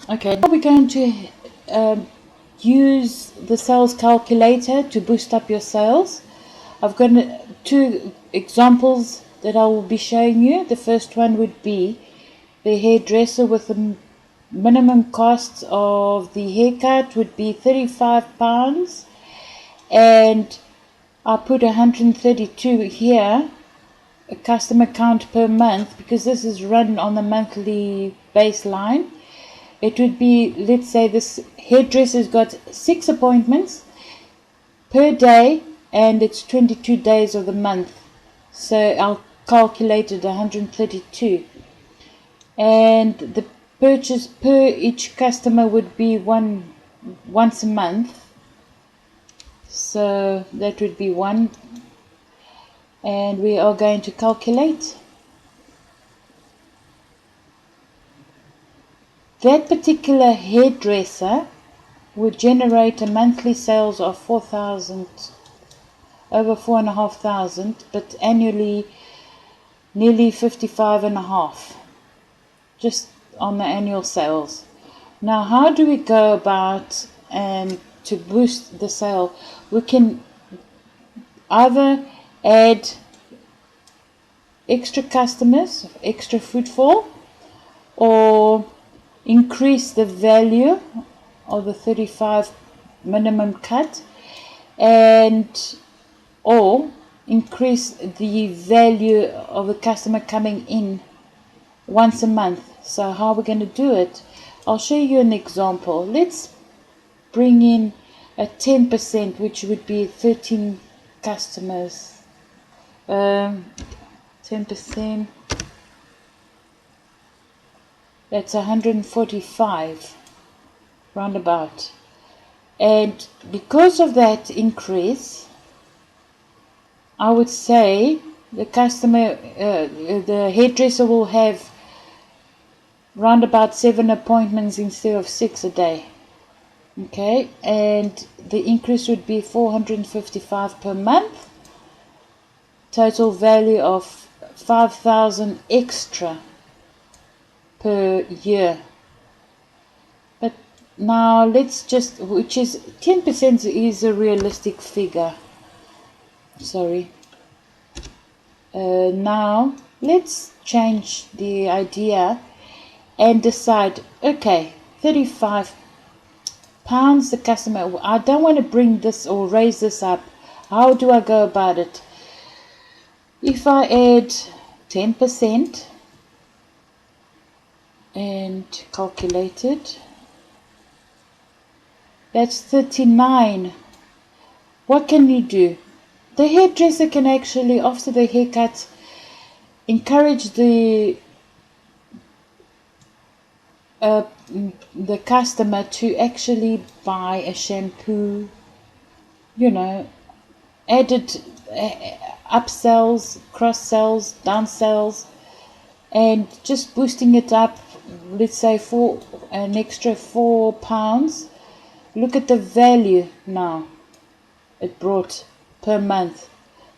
Okay, now we're going to use the sales calculator to boost up your sales. I've got two examples that I will be showing you. The first one would be the hairdresser with the minimum cost of the haircut would be £35, and I put 132 here, a customer count per month, because this is run on the monthly baseline. It would be, let's say this hairdresser's got 6 appointments per day, and it's 22 days of the month, so I'll calculate it 132, and the purchase per each customer would be once a month, so that would be 1, and we are going to calculate. That particular hairdresser would generate a monthly sales of 4,000, over 4,500, but annually nearly 55.5, just on the annual sales. Now, how do we go about to boost the sale? We can either add extra customers, extra footfall, or increase the value of the 35 minimum cut, and or increase the value of the customer coming in once a month. So how are we going to do it? I'll show you an example. Let's bring in a 10%, which would be 13 customers. 10%, that's 145 roundabout, and because of that increase, I would say the customer, the hairdresser will have roundabout 7 appointments instead of 6 a day. Okay, and the increase would be 455 per month, total value of 5,000 extra per year. But now let's just, which is 10% is a realistic figure. Sorry. Now let's change the idea and decide, okay, £35 the customer. I don't want to bring this or raise this up. How do I go about it? If I add 10% and calculate it, that's 39. What can you do? The hairdresser can actually, after the haircut, encourage the customer to actually buy a shampoo, added upsells, cross sells, down sells, and just boosting it up, let's say for an extra £4. Look at the value now it brought per month,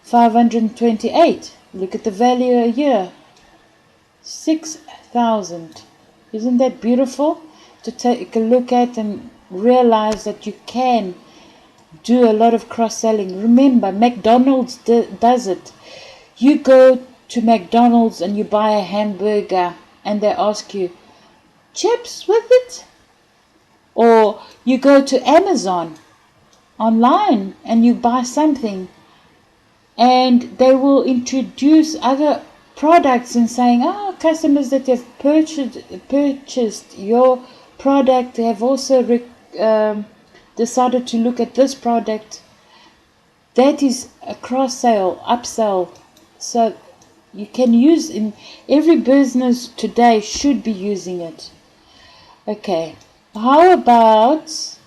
528. Look at the value a year, 6,000. Isn't that beautiful to take a look at and realize that you can do a lot of cross-selling? Remember, McDonald's does it. You go to McDonald's and you buy a hamburger and they ask you, chips with it? Or you go to Amazon online and you buy something and they will introduce other products and saying, customers that have purchased your product have also decided to look at this product. That is a cross-sale, upsell. So you can use, in every business today should be using it. Okay, how about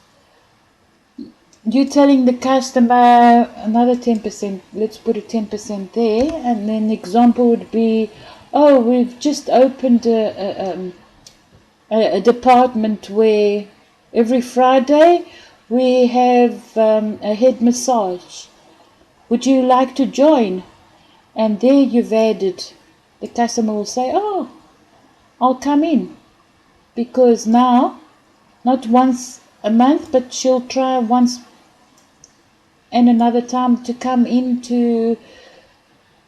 you telling the customer another 10%, let's put a 10% there, and then the example would be, we've just opened a department where every Friday we have a head massage. Would you like to join? And there you've added, the customer will say, I'll come in, because now not once a month, but she'll try once and another time to come in to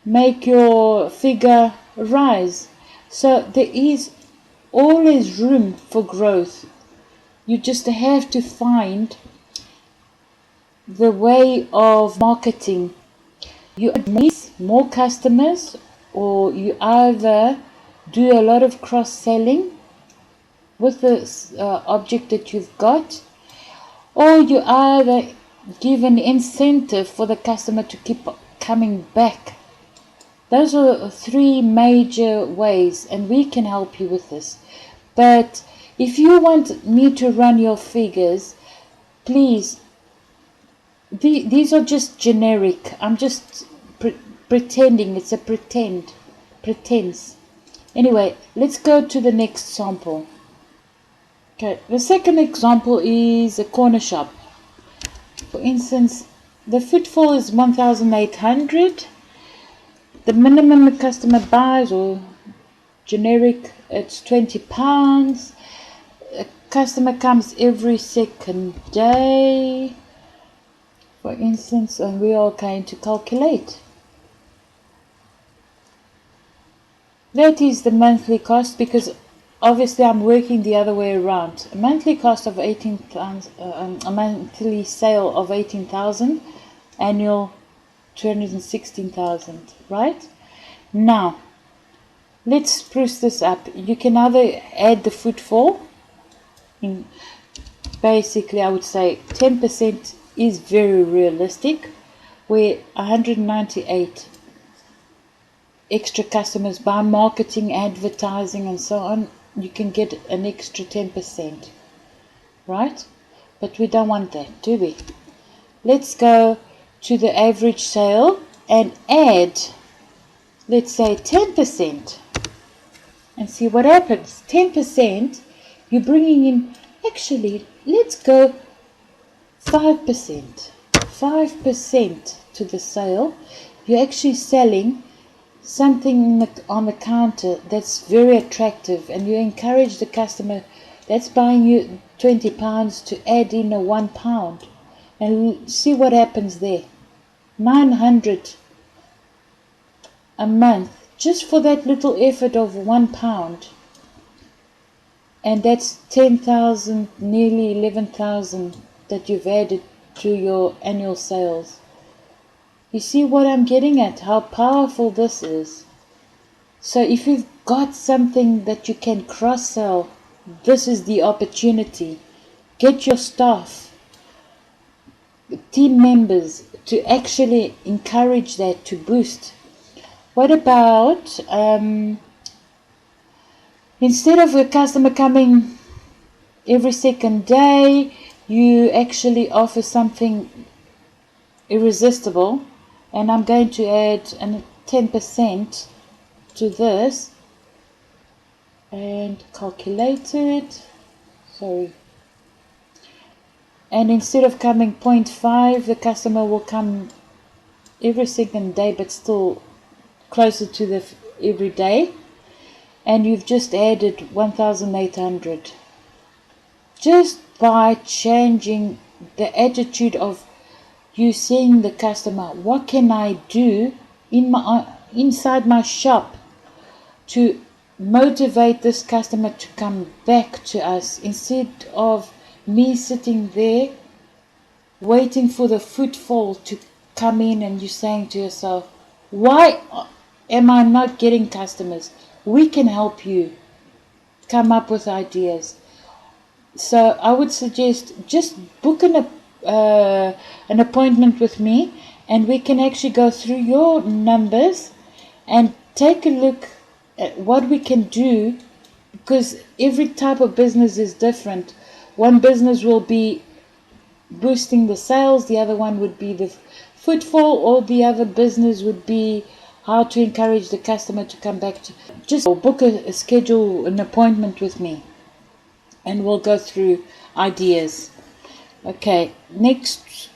make your figure rise. So there is always room for growth. You just have to find the way of marketing. You need more customers, or you either do a lot of cross-selling with the object that you've got, or you either give an incentive for the customer to keep coming back. Those are three major ways, and we can help you with this. But if you want me to run your figures, please, these are just generic. I'm just pretending. It's a pretense. Anyway, let's go to the next sample. Okay, the second example is a corner shop. For instance, the footfall is 1,800. The minimum the customer buys, or generic, it's £20. A customer comes every second day, for instance, and we are going to calculate. That is the monthly cost, because obviously I'm working the other way around. A monthly cost of 18,000, a monthly sale of 18,000, annual 216,000, right? Now, let's spruce this up. You can either add the footfall. Basically, I would say 10% is very realistic, where 198 extra customers by marketing, advertising, and so on, you can get an extra 10%, right? But we don't want that, do we? Let's go to the average sale and add, let's say, 10%, and see what happens. 10%, you're bringing in, actually, let's go 5%. 5% to the sale. You're actually selling something on the counter that's very attractive, and you encourage the customer that's buying you £20 to add in a £1, and see what happens there. 900 a month just for that little effort of £1, and that's 10,000, nearly 11,000 that you've added to your annual sales. You see what I'm getting at, how powerful this is. So if you've got something that you can cross-sell, this is the opportunity. Get your staff, team members, to actually encourage that, to boost. What about, instead of a customer coming every second day, you actually offer something irresistible. And I'm going to add 10% to this and calculate it. Sorry. And instead of coming 0.5, the customer will come every second day, but still closer to the every day. And you've just added 1,800. Just by changing the attitude of you seeing the customer, what can I do inside my shop to motivate this customer to come back to us, instead of me sitting there waiting for the footfall to come in, and you saying to yourself, why am I not getting customers? We can help you come up with ideas. So I would suggest just book an appointment with me, and we can actually go through your numbers and take a look at what we can do, because every type of business is different. One business will be boosting the sales, the other one would be the footfall, or the other business would be how to encourage the customer to come back. To just book schedule an appointment with me, and we'll go through ideas. Okay, next,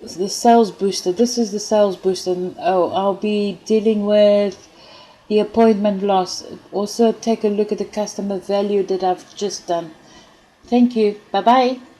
the sales booster. This is the sales booster. I'll be dealing with the appointment loss. Also take a look at the customer value that I've just done. Thank you. Bye bye.